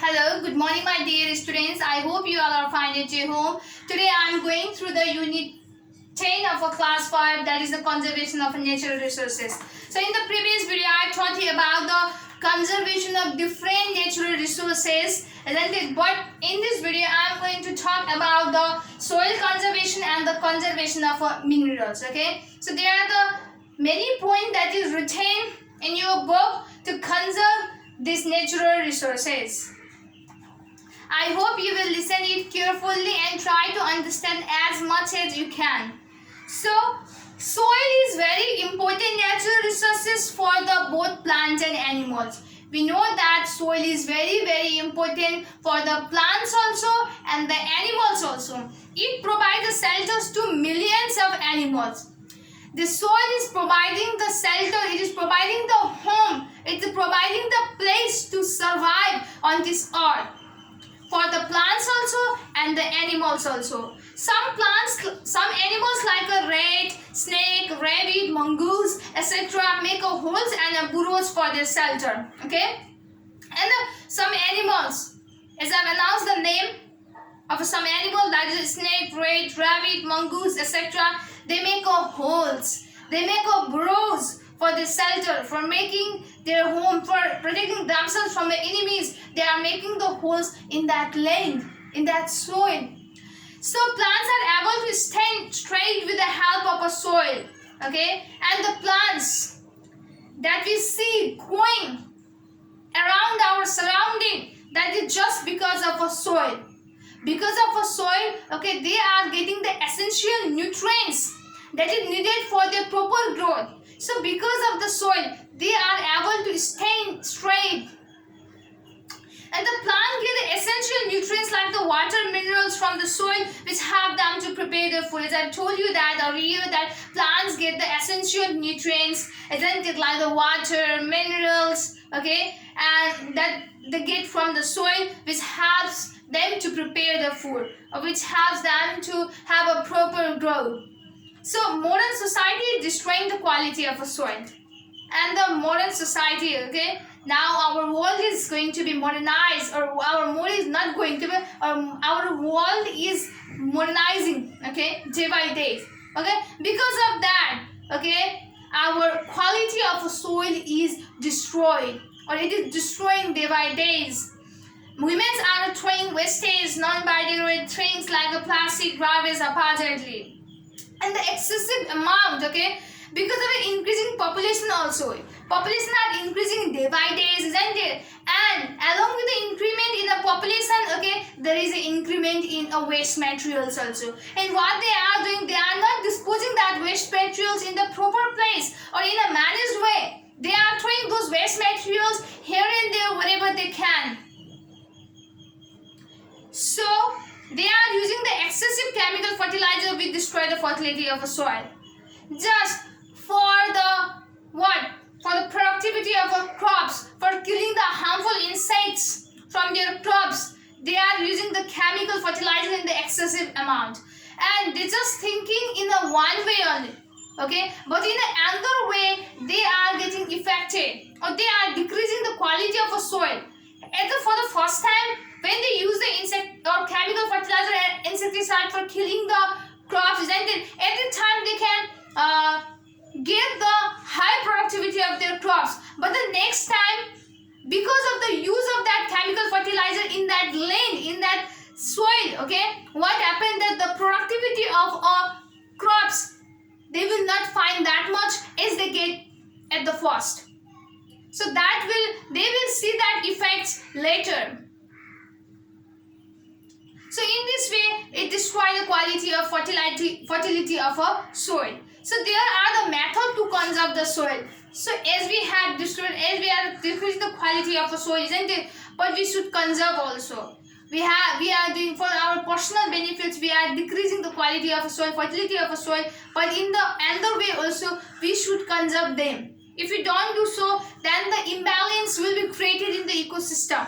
Hello, good morning my dear students. I hope you all are fine at your home. Today I am going through the unit 10 of a class 5, that is the conservation of natural resources. So in the previous video I taught you about the conservation of different natural resources, isn't it? But in this video I am going to talk about the soil conservation and the conservation of minerals. Okay, so there are the many points that is written in your book to conserve these natural resources. I hope you will listen it carefully and try to understand as much as you can. So, soil is very important natural resources for the both plants and animals. We know that soil is very important for the plants also and the animals also. It provides the shelters to millions of animals. The soil is providing the shelter, it is providing the home, it is providing the place to survive on this earth. For the plants also and the animals also. Some animals like a rat, snake, rabbit, mongoose, etc. make a holes and burrows for their shelter. Okay? And some animals, as I've announced the name of some animal, that is snake, rat, rabbit, mongoose, etc. They make a holes. They make a burrows for the shelter, for making their home, for protecting themselves from the enemies. They are making the holes in that land, in that soil. So plants are able to stand straight with the help of a soil. Okay, and the plants that we see growing around our surrounding, that is just because of a soil. Because of a soil, okay, they are getting the essential nutrients that is needed for their proper growth. So because of the soil, they are able to stand straight. And the plant get the essential nutrients like the water, minerals from the soil, which help them to prepare their food. As I told you that earlier, that plants get the essential nutrients, isn't it, like the water, minerals, okay, and that they get from the soil, which helps them to prepare the food, or which helps them to have a proper growth. So modern society is destroying the quality of a soil. And the modern society, okay, now our world is going to be modernized, or our world is not going to be, our world is modernizing, okay, day by day, okay. Because of that, okay, our quality of soil is destroyed, or it is destroying day by days. Women are throwing wastage, non-biodegradable things like a plastic garbage haphazardly. And the excessive amount, okay, because of the increasing population also. Population are increasing day by day, isn't it? And along with the increment in the population, okay, there is an increment in waste materials also. And what they are doing, they are not disposing that waste materials in the proper place or in a managed way. They are throwing those waste materials here and there wherever they can. So they are using the excessive chemical fertilizer which destroy the fertility of a soil. Just for the what? For the productivity of our crops, for killing the harmful insects from their crops, they are using the chemical fertilizer in the excessive amount. And they're just thinking in a one way only. Okay? But in another way, they are getting affected, or they are decreasing the quality of a soil. Either for the first time, when they use the insect or chemical fertilizer and insecticide for killing the crops, isn't it? Every time they can get the high productivity of their crops, but the next time, because of the use of that chemical fertilizer in that land, in that soil, okay, what happened that the productivity of crops, they will not find that much as they get at the first. So that they will see that effects later. So in this way, it destroys the quality of fertility of a soil. So there are the methods to conserve the soil. So as we have destroyed, as we are decreasing the quality of a soil, isn't it? But we should conserve also. We are doing for our personal benefits. We are decreasing the quality of a soil, fertility of a soil. But in the other way also, we should conserve them. If we don't do so, then the imbalance will be created in the ecosystem.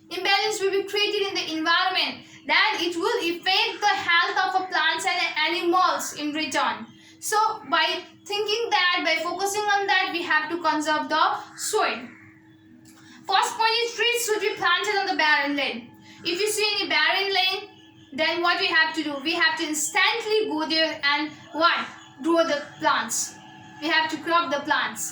Imbalance will be created in the environment. Then it will affect the health of plants and animals in return. So by thinking that, by focusing on that, we have to conserve the soil. First point is trees should be planted on the barren land. If you see any barren land, then what we have to do? We have to instantly go there and what? Grow the plants. We have to crop the plants.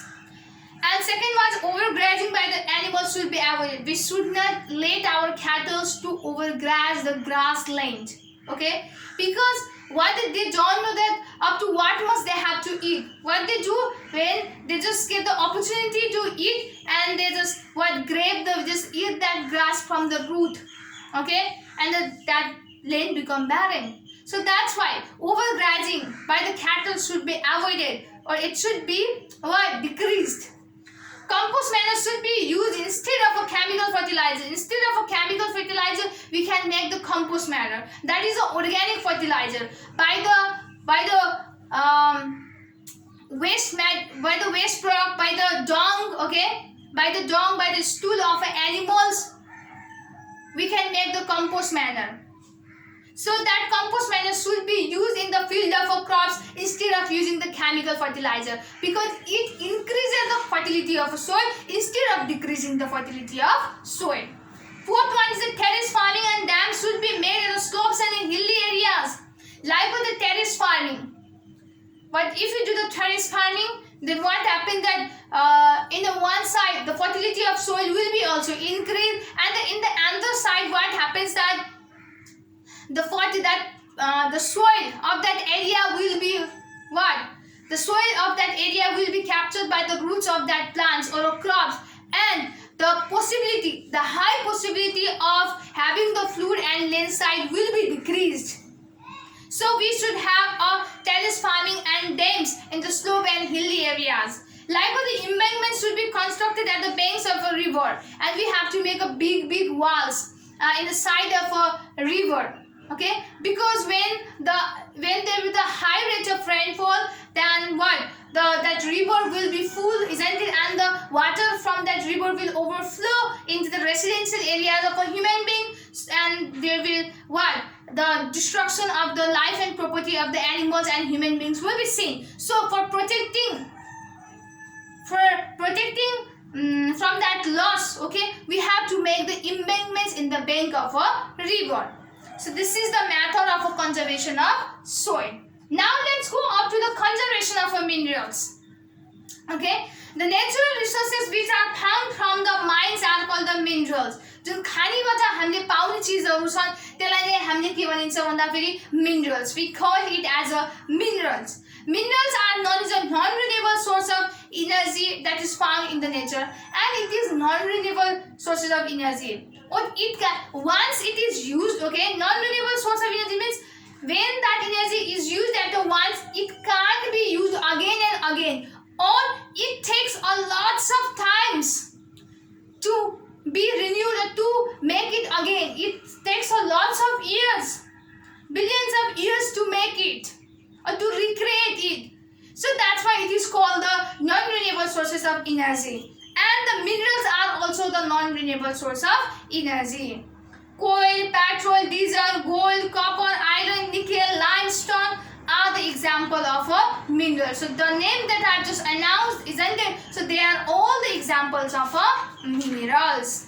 And second was overgrazing by the animals should be avoided. We should not let our cattle to overgraze the grassland. Okay? Because what they don't know that up to what much they have to eat. What they do when they just get the opportunity to eat and they just just eat that grass from the root. Okay? And that land become barren. So that's why overgrazing by the cattle should be avoided, or it should be what? Decreased. Compost manure should be used instead of a chemical fertilizer. Instead of a chemical fertilizer, we can make the compost manure. That is an organic fertilizer. By the waste product, by the dung, okay, by the stool of animals, we can make the compost manure. So that compost manure should be used in the field of crops instead of using the chemical fertilizer, because it increases the fertility of soil instead of decreasing the fertility of soil. Fourth one is the terrace farming, and dams should be made in the slopes and in hilly areas. Like with the terrace farming. But if you do the terrace farming, then what happens that in the one side the fertility of soil will be also increased, and in the other side what happens that the soil of that area will be what? The soil of that area will be captured by the roots of that plants or crops, and the high possibility of having the flood and landslide will be decreased. So we should have a terrace farming and dams in the slope and hilly areas. Likewise, the embankments should be constructed at the banks of a river, and we have to make a big walls in the side of a river. Okay, because when there is a high rate of rainfall, then what? That river will be full, isn't it? And the water from that river will overflow into the residential areas of a human being, and there will what? The destruction of the life and property of the animals and human beings will be seen. So for protecting from that loss, okay, we have to make the embankments in the bank of a river. So this is the method of a conservation of soil. Now let's go up to the conservation of minerals. Okay, the natural resources which are found from the mines are called the minerals. जुन खानीबाट हामीले पाउने चीजहरु छन् त्यसलाई नै हामीले के भनिन्छ भन्दा फेरि minerals. We call it as a minerals. Minerals are known as a non-renewable source of energy that is found in the nature, and it is non-renewable sources of energy. Once it is used, okay, non-renewable source of energy means when that energy is used at once, it can't be used again and again, or it takes a lots of times to be renewed or to make it again. It takes a lots of years, billions of years to make it or to recreate it. So that's why it is called the non-renewable sources of energy. And the minerals are also the non-renewable source of energy. Coal, petrol, diesel, gold, copper, iron, nickel, limestone are the example of a mineral. So the name that I just announced, isn't it? So they are all the examples of minerals.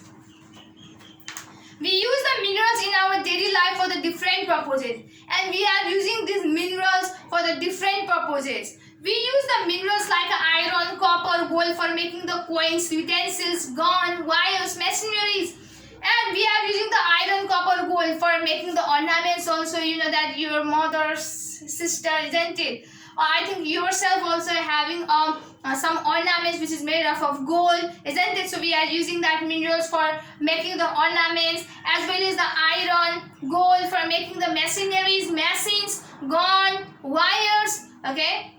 We use the minerals in our daily life for the different purposes, and we are using these minerals for the different purposes. We use the minerals like iron, copper, gold for making the coins, utensils, gun, wires, machineries. And we are using the iron, copper, gold for making the ornaments also. You know that your mother's sister, isn't it? I think yourself also having some ornaments which is made of gold, isn't it? So we are using that minerals for making the ornaments, as well as the iron, gold for making the machineries, machines, gun, wires. Okay.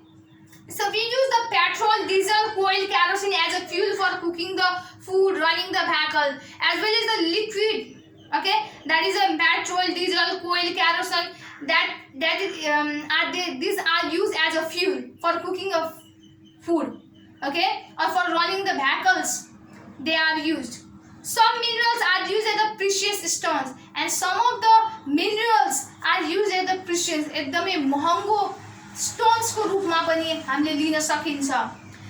So we use the petrol, diesel, coal, kerosene as a fuel for cooking the food, running the vehicle, as well as the liquid. Okay, that is a petrol, diesel, coal, kerosene. These are used as a fuel for cooking of food. Okay, or for running the vehicles, they are used. Some minerals are used as the precious stones, and some of the minerals are used as the precious, एकदमै महँगो stones को रूपमा पनि हामीले लिन सकिन्छ.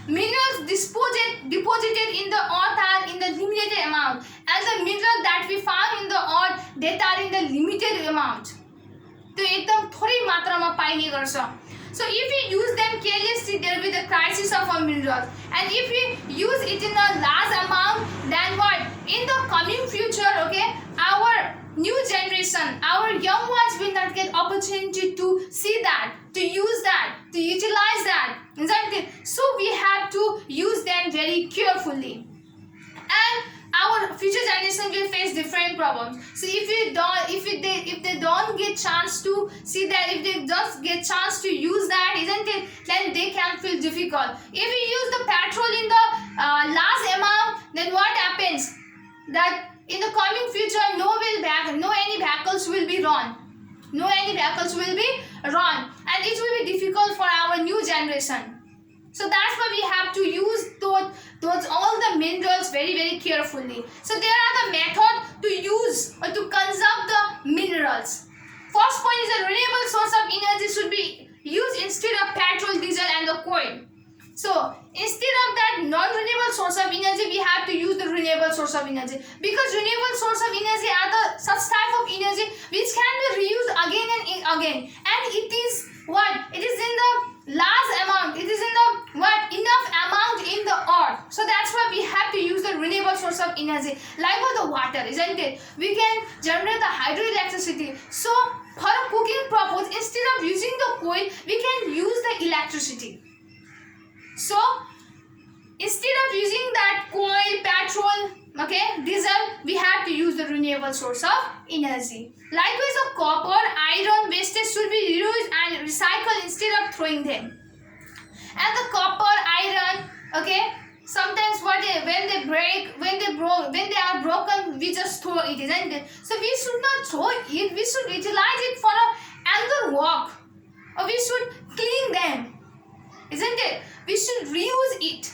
Minerals deposited in the earth are in the limited amount, and the mineral that we found that are in the limited amount. तो एकदम थोड़ी मात्रा में पाइने गर्छ. So if we use them carelessly, there will be the crisis of a mineral. And if we use it in a large amount, then what? In the coming future, okay, our new generation, our young ones will not get opportunity to see that, to use that, to utilize that, isn't it? So we have to use them very carefully. And our future generation will face different problems. So if they don't get chance to see that, if they just get chance to use that, isn't it, then they can feel difficult. If we use the petrol in the large amount, then what happens? That in the coming future, no any vehicles will be run. No any vehicles will be run, and it will be difficult for our new generation. So that's why we have to use those all the minerals very carefully. So there are the methods to use or to conserve the minerals. First point is a renewable source of energy should be used instead of petrol, diesel and the coal. So instead of that non-renewable source of energy, we have to use the renewable source of energy, because renewable source of energy are the such type of energy which can be reused again and again, and it is what? It is in the large amount, it is in the what? Enough amount in the earth. So that's why we have to use the renewable source of energy, like the water, isn't it? We can generate the hydroelectricity. So for a cooking purpose, instead of using the coal, we can use the electricity. So instead of using that coal, petrol, okay, diesel, we have to use the renewable source of energy. Likewise, the copper, iron wastage should be reused and recycled instead of throwing them. And the copper, iron, okay, sometimes when they are broken, we just throw it, isn't it? So we should not throw it, we should utilize it for another work, or we should clean them, isn't it? We should reuse it.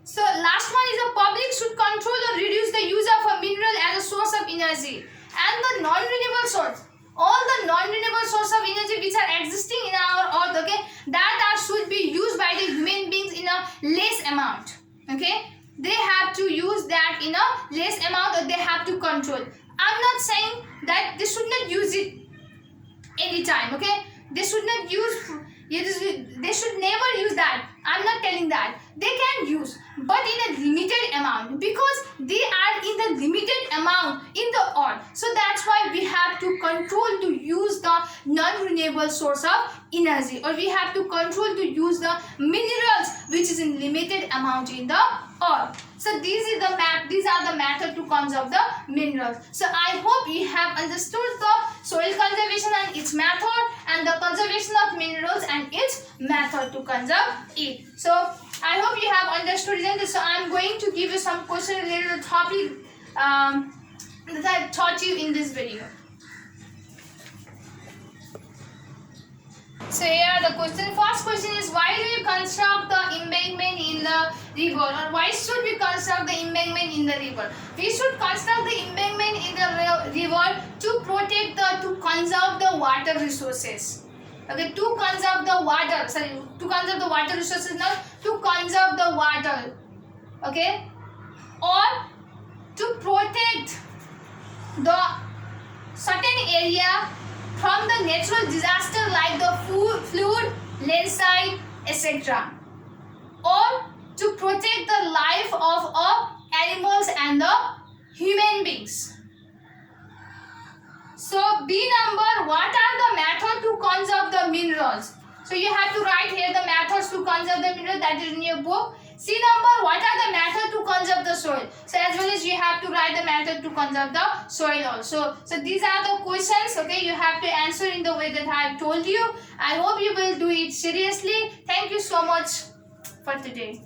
So last one is the public should control or reduce the use of a mineral as a source of energy. And the non-renewable source, all the non-renewable source of energy which are existing in our earth, okay, that should be used by the human beings in a less amount, okay. They have to use that in a less amount, or they have to control. I'm not saying that they should not use it anytime, okay. They should not use, they should never use that. I'm not telling that. They can use, but in a limited amount, because they are in the limited amount in the earth. So that's why we have to control to use the non-renewable source of energy, or we have to control to use the minerals which is in limited amount in the earth. So these are the method to conserve the minerals. So I hope you have understood the soil conservation and its method, and the conservation of minerals and its method to conserve it. So I hope you have understood it. So I am going to give you some questions related to the topic that I have taught you in this video. So here are the questions. First question is, why do you construct the embankment in the river, or why should we construct the embankment in the river? We should construct the embankment in the river to protect to conserve the water resources. Okay, to conserve the water. Sorry, to conserve the water resources, not to conserve the water. Okay, or to protect the certain area from the natural disaster like the flood, landslide, etc. Or to protect the life of animals and the human beings. So B number, what are the methods to conserve the minerals? So you have to write here the methods to conserve the minerals, that is in your book. C number, what are the methods to conserve the soil? So as well as you have to write the method to conserve the soil also. So these are the questions, okay, you have to answer in the way that I have told you. I hope you will do it seriously. Thank you so much for today.